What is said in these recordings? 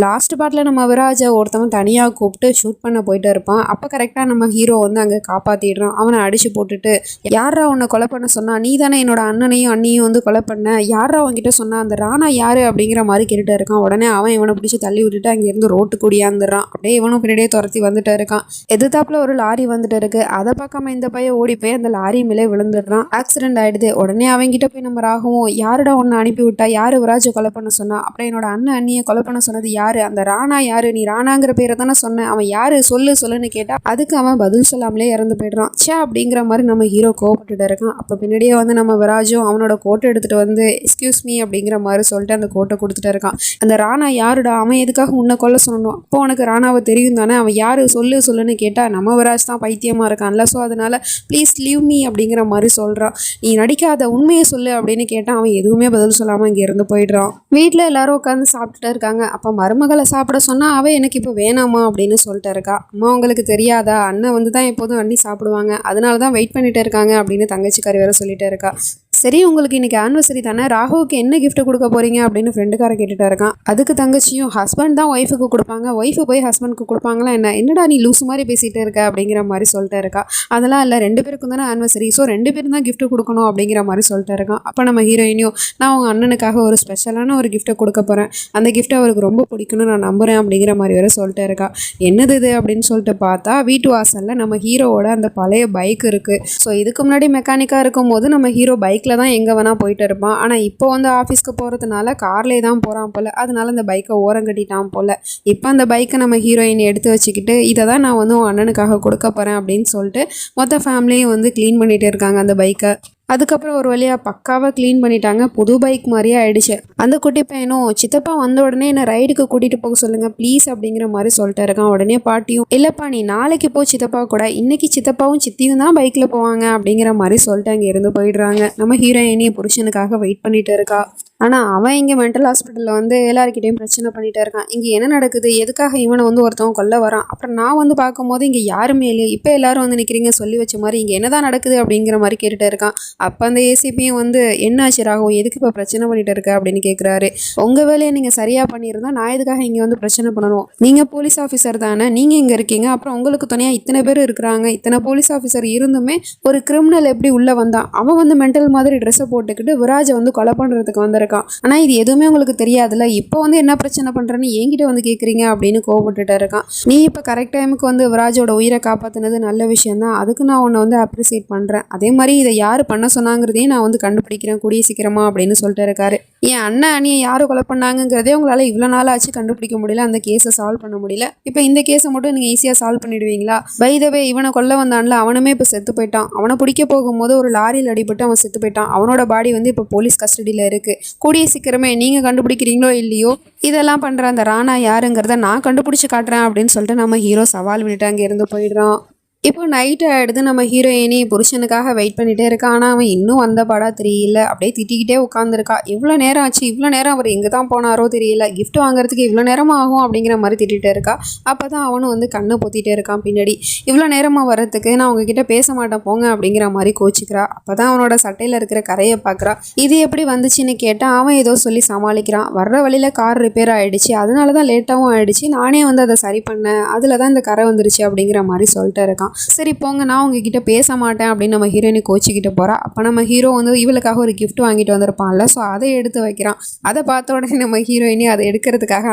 Last பார்ட்டில் நம்ம விராஜை ஒருத்தவன் தனியாக கூப்பிட்டு ஷூட் பண்ண போயிட்டு இருப்பான். அப்போ கரெக்டாக நம்ம ஹீரோ வந்து அங்கே காப்பாற்றிடுறான். அவனை அடித்து போட்டுட்டு, யாரா உன்னை கொலை பண்ண சொன்னா, நீ தானே என்னோட அண்ணனையும் அண்ணியும் வந்து கொலை பண்ண, யாரா அவன்கிட்ட சொன்னா, அந்த ராணா யாரு அப்படிங்கிற மாதிரி கேட்டுட்டு இருக்கான். உடனே அவன் இவனை பிடிச்சி தள்ளி விட்டுட்டு அங்கேருந்து ரோட்டு கூடியாந்துடுறான். அப்படியே இவனும் பின்னாடியே துரத்தி வந்துட்டு இருக்கான். எதிர்த்தாப்புல ஒரு லாரி வந்துட்டு இருக்கு. அதை பார்க்காம இந்த பையன் ஓடி போய் அந்த லாரி மேலே விழுந்துடுறான். ஆக்சிடென்ட் ஆயிடுது. உடனே அவன்கிட்ட போய் நம்ம ராகவும், யாருடா உன்னை அனுப்பி விட்டா, யாரு விராஜை கொலை பண்ண சொன்னா, அப்புறம் என்னோட அண்ணன் அண்ணியை கொலை பண்ண சொன்னது யாரு, அந்த ராணா யாரு, நீ ராணாங்கிற பேரை தானே சொன்னேன், அவன் யாரு சொல்லுன்னு கேட்டா அதுக்கு அவன் பதில் சொல்லாமலே இறந்து போயிடுறான். சே அப்படிங்கிற மாதிரி நம்ம ஹீரோ கோவப்பட்டுட்டு இருக்கான். அப்போ பின்னாடியே வந்து நம்ம விராஜும் அவனோட கோட்டை எடுத்துட்டு வந்து எக்ஸ்கியூஸ் மீ அப்படிங்கிற மாதிரி சொல்லிட்டு அந்த கோட்டை கொடுத்துட்டு இருக்கான். அந்த ராணா யாருடா, அவன் எதுக்காக உன்னை கொல்ல சொல்லணும், அப்போ உனக்கு ராணாவை தெரியும் தானே, அவன் யாரு சொல்லுன்னு கேட்டா நம்ம விராஜ் தான் பைத்தியமா இருக்கான்ல, ஸோ அதனால ப்ளீஸ் லீவ் மீ அப்படிங்கிற மாதிரி சொல்றான். நீ நடிக்காத, உண்மையை சொல்லு அப்படின்னு கேட்டால் அவன் எதுவுமே பதில் சொல்லாமல் இங்கே இருந்து போயிடுறான். வீட்டில் எல்லாரும் உட்காந்து சாப்பிட்டுட்டு இருக்காங்க. அப்போ மருமகளை சாப்பிட சொன்னா அவள் எனக்கு இப்போ வேணாமா அப்படின்னு சொல்லிட்டு இருக்கா. அம்மா உங்களுக்கு தெரியாதா, அண்ணன் வந்து தான் எப்போதும் அண்ணி சாப்பிடுவாங்க, அதனால தான் வெயிட் பண்ணிட்டு இருக்காங்க அப்படின்னு தங்கச்சிக்காரி வேற சொல்லிட்டு இருக்கா. சரி, உங்களுக்கு இன்னைக்கு ஆனிவர்சரி தானே, ராகுவுக்கு என்ன கிஃப்ட் கொடுக்க போறீங்க அப்படின்னு ஃப்ரெண்டுக்கார கேட்டுட்டு இருக்கான். அதுக்கு தங்கச்சியும், ஹஸ்பண்ட் தான் ஒய்ஃபுக்கு கொடுப்பாங்க, ஒய்ஃபு போய் ஹஸ்பண்டுக்கு கொடுப்பாங்களா என்னடா நீ லூஸ் மாதிரி பேசிட்டு இருக்க அப்படிங்கிற மாதிரி சொல்லிட்டு இருக்கா. அதெல்லாம் இல்லை, 2 பேருக்கும் தானே ஆனிவர்சரி, ஸோ 2 பேரும் தான் கிஃப்ட் கொடுக்கணும் அப்படிங்கிற மாதிரி சொல்லிட்டு இருக்கான். அப்போ நம்ம ஹீரோயினியும், நான் உங்கள் அண்ணனுக்காக ஒரு ஸ்பெஷலான ஒரு கிஃப்ட்டை கொடுக்க போகிறேன், அந்த கிஃப்ட்டை அவருக்கு ரொம்ப பிடிக்கும்னு நான் நம்புகிறேன் அப்படிங்கிற மாதிரி வேற சொல்லிட்டு இருக்கா. என்னது இது அப்படின்னு சொல்லிட்டு பார்த்தா வீட்டு வாசலில் நம்ம ஹீரோவோட அந்த பழைய பைக் இருக்குது. ஸோ இதுக்கு முன்னாடி மெக்கானிக்காக இருக்கும் போது நம்ம ஹீரோ பைக்கில் தான் எங்கே வேணால் போயிட்டு இருப்பான். ஆனால் இப்போ வந்து ஆஃபீஸ்க்கு போகிறதுனால கார்லேயே தான் போகிறான் போல், அதனால அந்த பைக்கை ஓரம் கட்டிட்டான் போல். இப்போ அந்த பைக்கை நம்ம ஹீரோயின் எடுத்து வச்சுக்கிட்டு, இதை தான் நான் வந்து உன் அண்ணனுக்காக கொடுக்க போகிறேன் அப்படின்னு சொல்லிட்டு மொத்த ஃபேமிலியும் வந்து க்ளீன் பண்ணிகிட்டே இருக்காங்க அந்த பைக்கை. அதுக்கப்புறம் ஒரு வழியாக பக்காவாக க்ளீன் பண்ணிட்டாங்க. புது பைக் மாதிரியே ஆயிடுச்சு. அந்த குட்டி பையனும், சித்தப்பா வந்த உடனே என்னை ரைடுக்கு கூட்டிகிட்டு போக சொல்லுங்கள் ப்ளீஸ் அப்படிங்கிற மாதிரி சொல்லிட்டு இருக்கான். உடனே பாட்டியும், இல்லைப்பா நீ நாளைக்கு போ சித்தப்பா கூட, இன்னைக்கு சித்தப்பாவும் சித்தியும் தான் பைக்கில் போவாங்க அப்படிங்கிற மாதிரி சொல்லிட்டு அங்கே இருந்து போயிடுறாங்க. நம்ம ஹீரோயினி புருஷனுக்காக வெயிட் பண்ணிட்டு இருக்கா. ஆனால் அவன் இங்கே மென்டல் ஹாஸ்பிட்டலில் வந்து எல்லாருக்கிட்டையும் பிரச்சனை பண்ணிகிட்டே இருக்கான். இங்கே என்ன நடக்குது, எதுக்காக இவனை வந்து ஒருத்தவன் கொல்ல வரான், அப்புறம் நான் வந்து பார்க்கும்போது இங்கே யாருமே இல்லை, இப்போ எல்லாரும் வந்து நிற்கிறீங்க சொல்லி வச்ச மாதிரி, இங்கே என்னதான் நடக்குது அப்படிங்கிற மாதிரி கேட்டுகிட்டே இருக்கான். அப்போ அந்த ஏசிபியும் வந்து, என்ன ஆச்சு ராகும், எதுக்கு இப்போ பிரச்சனை பண்ணிட்டு இருக்க அப்படின்னு கேட்குறாரு. உங்கள் வேலையை நீங்கள் சரியாக பண்ணியிருந்தா நான் எதுக்காக இங்கே வந்து பிரச்சனை பண்ணணும், நீங்கள் போலீஸ் ஆஃபீஸர் தானே, நீங்கள் இங்கே இருக்கீங்க, அப்புறம் உங்களுக்கு துணையாக இத்தனை பேர் இருக்கிறாங்க, இத்தனை போலீஸ் ஆஃபீஸர் இருந்துமே ஒரு கிரிமினல் எப்படி உள்ளே வந்தான், அவன் வந்து மென்டல் மாதிரி ட்ரெஸ்ஸை போட்டுக்கிட்டு விராஜை வந்து கொலை பண்ணுறதுக்கு வந்திருக்கான். ஆனா இது எதுவுமே உங்களுக்கு தெரியாதுல்ல, இப்போ வந்து என்ன பிரச்சனை பண்றேன்னு என்கிட்ட வந்து கேக்குறீங்க அப்படின்னு கோவப்பட்டுட்டு இருக்கான். நீ இப்போ கரெக்ட் டைமுக்கு வந்து விராஜோட உயிரை காப்பாத்தினது நல்ல விஷயம் தான், அதுக்கு நான் உன்னை வந்து அப்ரிசியேட் பண்றேன். அதே மாதிரி இதை யாரு பண்ண சொன்னாங்கிறதையும் நான் வந்து கண்டுபிடிக்கிறேன் கூடிய சீக்கிரமா அப்படின்னு சொல்லிட்டு இருக்காரு. என் அண்ணன் அண்ணியை யாரு கொலை பண்ணாங்கிறதே உங்களால இவ்வளவு நாள் ஆச்சு கண்டுபிடிக்க முடியல, அந்த கேஸை சால்வ் பண்ண முடியல, இப்போ இந்த கேஸை மட்டும் நீங்க ஈஸியா சால்வ் பண்ணிடுவீங்களா? பைதவே இவனை கொல்ல வந்தான்ல அவனுமே இப்போ செத்து போயிட்டான். அவனை பிடிக்க போகும்போது ஒரு லாரியில் அடிபட்டு அவன் செத்து போயிட்டான். அவனோட பாடி வந்து இப்போ போலீஸ் கஸ்டடியில் இருக்கு. கூடிய சீக்கிரமே நீங்க கண்டுபிடிக்கிறீங்களோ இல்லையோ, இதெல்லாம் பண்ற அந்த ராணா யாருங்கிறத நான் கண்டுபிடிச்சு காட்டுறேன் அப்படின்னு சொல்லிட்டு நம்ம ஹீரோ சவால் விட்டுட்டு அங்கே இருந்து போயிடுறான். இப்போ நைட்டு ஆகிடுது. நம்ம ஹீரோயினி புருஷனுக்காக வெயிட் பண்ணிகிட்டே இருக்கா. ஆனால் அவன் இன்னும் வந்த பாடா தெரியல. அப்படியே திட்டிக்கிட்டே உட்காந்துருக்கா. இவ்வளோ நேரம் ஆச்சு, இவ்வளோ நேரம் அவர் எங்கே தான் போனாரோ தெரியல, கிஃப்ட் வாங்குறதுக்கு இவ்வளோ நேரமாக ஆகும் அப்படிங்கிற மாதிரி திட்டிகிட்டே இருக்கா. அப்போ தான் அவனும் வந்து கண்ணை பொத்திட்டே இருக்கான் பின்னாடி. இவ்வளோ நேரமாக வர்றதுக்கு நான் உங்ககிட்ட பேச மாட்டேன் போங்க அப்படிங்கிற மாதிரி கோச்சிக்கிறா. அப்போ தான் அவனோட சட்டையில் இருக்கிற கரையை பார்க்குறா. இது எப்படி வந்துச்சுன்னு கேட்டால் அவன் ஏதோ சொல்லி சமாளிக்கிறான். வர்ற வழியில் கார் ரிப்பேர் ஆகிடுச்சு, அதனால தான் லேட்டாகவும் ஆகிடுச்சு, நானே வந்து அதை சரி பண்ணேன், அதில் தான் இந்த கரை வந்துருச்சு அப்படிங்கிற மாதிரி சொல்லிட்டு இருக்கான். சரி போங்க, நான் உங்ககிட்ட பேச மாட்டேன் அப்படின்னு நம்ம ஹீரோயினி கோச்சிக்கிட்டு போகிறா. அப்போ நம்ம ஹீரோ வந்து இவளுக்காக ஒரு கிஃப்ட் வாங்கிட்டு வந்திருப்பான்ல, ஸோ அதை எடுத்து வைக்கிறான். அதை பார்த்த உடனே நம்ம ஹீரோயினி அதை எடுக்கிறதுக்காக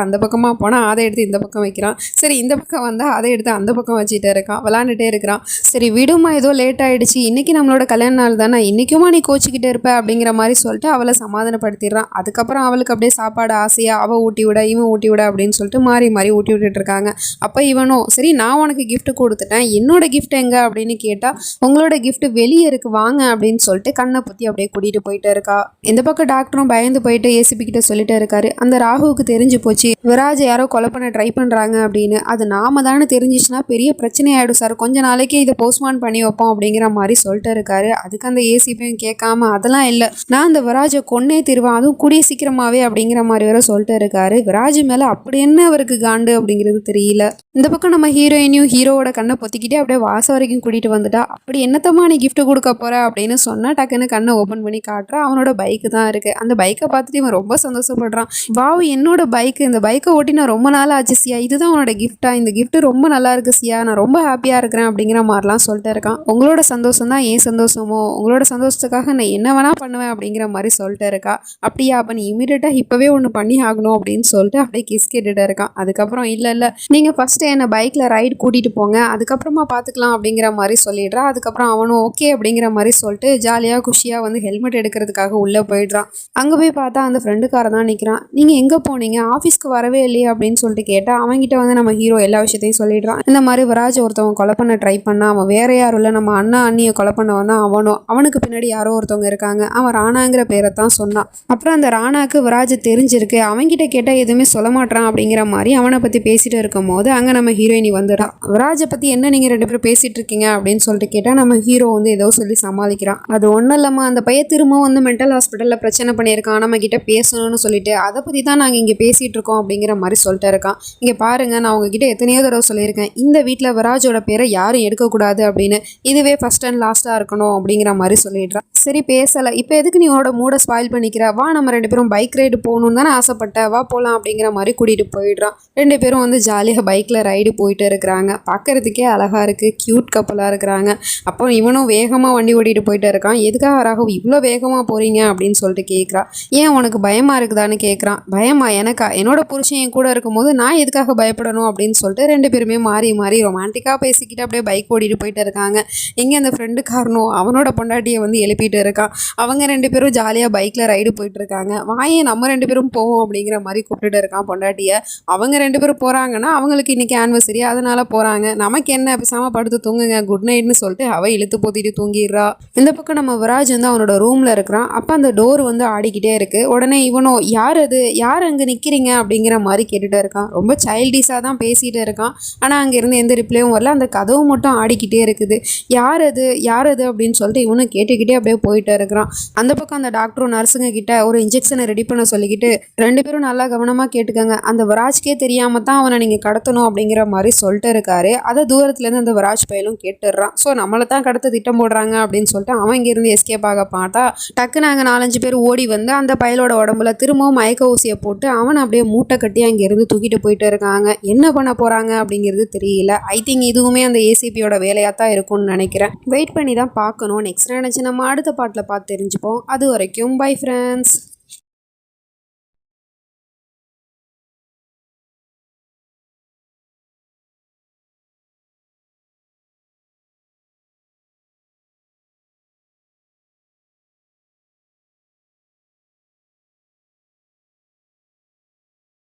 அந்த பக்கமாக போனால் அதை எடுத்து இந்த பக்கம் வைக்கிறான். சரி இந்த பக்கம் வந்தால் அதை எடுத்து அந்த பக்கம் வச்சுட்டே இருக்கான், விளாண்டுட்டே இருக்கிறான். சரி விடுமா, ஏதோ லேட் ஆகிடுச்சு, இன்றைக்கி நம்மளோட கல்யாண நாள் தானே, இன்றைக்குமா நீ கோச்சிக்கிட்டே இருப்ப அப்படிங்கிற மாதிரி சொல்லிட்டு அவளை சமாதானப்படுத்திடுறான். அதுக்கப்புறம் அவளுக்கு அப்படியே சாப்பாடு ஆசையாக அவள் ஊட்டி விட இவன் ஊட்டி விட அப்படின்னு சொல்லிட்டு மாறி மாறி ஊட்டி விட்டுட்டு இருக்காங்க. அப்போ இவனும், சரி நான் உனக்கு கிஃப்ட் கொடுத்துட்டேன், என்னோட கிஃப்ட் எங்க அப்படின்னு கேட்டா, உங்களோட கிஃப்ட் வெளியே இருக்கு வாங்க அப்படின்னு சொல்லிட்டு கண்ணை புத்தி அப்படியே கூட்டிட்டு போயிட்டு இருக்கா. இந்த பக்கம் டாக்டரும் பயந்து போயிட்டு ஏசிபி கிட்ட சொல்லிட்டு இருக்காரு. அந்த ராகுவுக்கு தெரிஞ்சு போச்சு விராஜ் யாரோ கொலை பண்ண ட்ரை பண்றாங்க அப்படின்னு. அது நாம தானே தெரிஞ்சிச்சுன்னா பெரிய பிரச்சனை ஆயிடும் சார், கொஞ்ச நாளைக்கு இதை போஸ்ட்மார்ட் பண்ணி வைப்போம் அப்படிங்கிற மாதிரி சொல்லிட்டு இருக்காரு. அதுக்கு அந்த ஏசிபியும் கேட்காம, அதெல்லாம் இல்லை, நான் அந்த விராஜை கொன்னே தருவேன், அதுவும் கூடிய சீக்கிரமாவே அப்படிங்கிற மாதிரி வேற சொல்லிட்டு இருக்காரு. விராஜ் மேல அப்படி என்ன அவருக்கு காண்டு அப்படிங்கிறது தெரியல. இந்த பக்கம் நம்ம ஹீரோயினியும் ஹீரோவோட கண்ணை பொத்திக்கிட்டே அப்படியே வாசல் வரைக்கும் கூட்டிகிட்டு வந்துட்டா. அப்படி என்னத்தம்மா நீ gift கொடுக்க போற அப்படின்னு சொன்னால் டக்குன்னு கண்ணை ஓப்பன் பண்ணி காட்டுறான். அவனோட பைக்கு தான் இருக்குது. அந்த பைக்கை பார்த்துட்டு இவன் ரொம்ப சந்தோஷப்படுறான். வாவ், என்னோட பைக்கு, இந்த பைக்கை ஓட்டி நான் ரொம்ப நாள் ஆச்சு சியா, இதுதான் உன்னோட கிஃப்டா, இந்த gift ரொம்ப நல்லா இருக்கு சியா, நான் ரொம்ப ஹாப்பியாக இருக்கிறேன் அப்படிங்கிற மாதிரிலாம் சொல்லிட்டு இருக்கான். உங்களோட சந்தோஷம் தான் ஏன் சந்தோஷமோ, உங்களோட சந்தோஷத்துக்காக நான் என்ன வேணால் பண்ணுவேன் அப்படிங்கிற மாதிரி சொல்லிட்டு இருக்கா. அப்படியா, அப்போ நீ இமீடியட்டாக இப்போவே ஒன்று பண்ணி ஆகணும் அப்படின்னு சொல்லிட்டு அப்படியே கிஸ் கேட்டுட்டு இருக்கான். அதுக்கப்புறம் இல்லை நீங்கள் ஃபஸ்ட்டு என்னை பைக்கில் ரைடு கூட்டிகிட்டு போங்க, அதுக்கப்புறமா பார்த்துக்கலாம் அப்படிங்கிற மாதிரி சொல்லிடுறா. அதுக்கப்புறம் அவனும் ஓகே அப்படிங்கிற மாதிரி சொல்லிட்டு ஜாலியாக குஷியாக வந்து ஹெல்மெட் எடுக்கிறதுக்காக உள்ளே போயிடுறான். அங்கே போய் பார்த்தா அந்த ஃப்ரெண்டுக்காரன் தான் நிற்கிறான். நீங்கள் எங்கே போனீங்க, ஆஃபீஸ்க்கு வரவே இல்லையே அப்படின்னு சொல்லிட்டு கேட்டால் அவங்ககிட்ட வந்து நம்ம ஹீரோ எல்லா விஷயத்தையும் சொல்லிடுறான். இந்த மாதிரி விராஜ் ஒருத்தவங்க கொலை பண்ண ட்ரை பண்ணா, அவன் வேற யாரும் இல்லை, நம்ம அண்ணா அண்ணியை கொலை பண்ணவன் தான் அவனும், அவனுக்கு பின்னாடி யாரோ ஒருத்தவங்க இருக்காங்க, அவன் ராணாங்கிற பேரை தான் சொன்னான். அப்புறம் அந்த ராணாக்கு விராஜ் தெரிஞ்சிருக்கு, அவன்கிட்ட கேட்டால் எதுவுமே சொல்ல மாட்டான் அப்படிங்கிற மாதிரி அவனை பற்றி பேசிட்டு இருக்கும் போது அங்கே நம்ம ஹீரோயினி வந்துடுறான். விராஜை பற்றி என்ன நீங்கள் 2 பேரும் பேசிட்டு இருக்கீங்க அப்படின்னு சொல்லிட்டு கேட்டால் நம்ம ஹீரோ வந்து ஏதோ சொல்லி சமாளிக்கிறான். அது ஒன்றும் இல்லாமல் அந்த பையன் திரும்பவும் வந்து மென்டல் ஹாஸ்பிட்டலில் பிரச்சனை பண்ணியிருக்கான், நம்ம கிட்ட பேசணும்னு சொல்லிட்டு அதை பற்றி தான் நாங்கள் இங்கே பேசிகிட்டு இருக்கோம் அப்படிங்கிற மாதிரி சொல்லிட்டு இருக்கான். இங்கே பாருங்க, நான் உங்ககிட்ட எத்தனையோ தடவை சொல்லியிருக்கேன், இந்த வீட்டில் விராஜோட பேரை யாரும் எடுக்கக்கூடாது அப்படின்னு, இதுவே ஃபர்ஸ்ட் அண்ட் லாஸ்ட்டாக இருக்கணும் அப்படிங்கிற மாதிரி சொல்லிடுறான். சரி பேசலை, இப்போ எதுக்கு நீ உன்னோட மூடை ஸ்பாயில் பண்ணிக்கிற, வா நம்ம 2 பேரும் பைக் ரைடு போகணுன்னு தானே ஆசைப்பட்ட, வா போகலாம் அப்படிங்கிற மாதிரி கூட்டிகிட்டு போயிடுறான். 2 பேரும் வந்து ஜாலியாக பைக்கில் ரைடு போயிட்டு இருக்கிறாங்க. பார்க்கறதுக்கே அழகாக இருக்குது, க்யூட் கப்பலாக இருக்கிறாங்க. அப்போ இவனும் வேகமாக வண்டி ஓட்டிகிட்டு போயிட்டு இருக்கான். எதுக்காக ராகவ் இவ்வளோ வேகமாக போகிறீங்க அப்படின்னு சொல்லிட்டு கேட்குறான். ஏன் உனக்கு பயமாக இருக்குதான்னு கேட்குறான். பயமா எனக்கா, என்னோட புருஷன் என் கூட இருக்கும்போது நான் எதுக்காக பயப்படணும் அப்படின்னு சொல்லிட்டு 2 பேருமே மாறி மாறி ரொமான்டிக்காக பேசிக்கிட்டு அப்படியே பைக் ஓட்டிகிட்டு போயிட்டு இருக்காங்க. இங்கே அந்த ஃப்ரெண்டு காரனும் அவனோட பொண்டாட்டியை வந்து எழுப்பிட்டு இருக்கான். அவங்க 2 பேரும் ஜாலியாக பைக்கில் ரைடு போயிட்டு இருக்காங்க. வாயே நம்ம 2 பேரும் போவோம் அப்படிங்கிற மாதிரி கூப்பிட்டுட்டு இருக்கான் பொண்டாட்டியை. அவங்க 2 பேரும் போகிறாங்கன்னா அவங்களுக்கு இன்றைக்கி ஆனிவர்சரி, அதனால் போகிறாங்க. நமக்கு என்ன, பேசாமல் படுத்து தூங்குங்க, குட் நைட்னு சொல்லிட்டு அவள் இழுத்து போத்திட்டு தூங்கிடுறா. இந்த பக்கம் நம்ம விராஜ் வந்து அவனோட ரூமில் இருக்கிறான். அப்போ அந்த டோர் வந்து ஆடிக்கிட்டே இருக்குது. உடனே இவனும் யார் அது, யார் அங்கே நிற்கிறீங்க அப்படிங்கிற மாதிரி கேட்டுகிட்டே இருக்கான். ரொம்ப சைல்டிஷாக தான் பேசிகிட்டு இருக்கான். ஆனால் அங்கேருந்து எந்த ரிப்ளையும் வரல. அந்த கதவு மட்டும் ஆடிக்கிட்டே இருக்குது. யார் அது, யார் அது அப்படின்னு சொல்லிட்டு இவனும் கேட்டுக்கிட்டே அப்படியே போயிட்டு இருக்கிறான். அந்த பக்கம் அந்த டாக்டரும் நர்ஸுங்க கிட்ட ஒரு இன்ஜெக்ஷனை ரெடி பண்ண சொல்லிக்கிட்டு 2 பேரும் நல்லா கவனமாக கேட்டுக்கங்க, அந்த விராஜ்கே தெரியாமல் தான் அவனை நீங்கள் கடத்தணும் அப்படிங்கிற மாதிரி சொல்லிட்டு இருக்காரு. அதை தூரத்துலேருந்து அந்த விராஜ் பையலும் கேட்டுடுறான். ஸோ நம்மளை தான் கடத்த திட்டம் போடுறாங்க அப்படின்னு சொல்லிட்டு அவன் இங்கேருந்து எஸ்கேப் ஆக பார்த்தா டக்குன்னு அங்கே 4-5 பேர் ஓடி வந்து அந்த பயலோட உடம்புல திரும்பவும் மயக்க ஊசியை போட்டு அவனை அப்படியே மூட்டை கட்டி அங்கேருந்து தூக்கிட்டு போயிட்டு இருக்காங்க. என்ன பண்ண போகிறாங்க அப்படிங்கிறது தெரியல. ஐ திங்க் இதுவுமே அந்த ஏசிபியோட வேலையாக தான் இருக்கும்னு நினைக்கிறேன். வெயிட் பண்ணி தான் பார்க்கணும். நெக்ஸ்ட் நினச்சி நம்ம அடுத்த பாட்டில் பார்த்து தெரிஞ்சுப்போம். அது வரைக்கும் பை ஃப்ரெண்ட்ஸ்.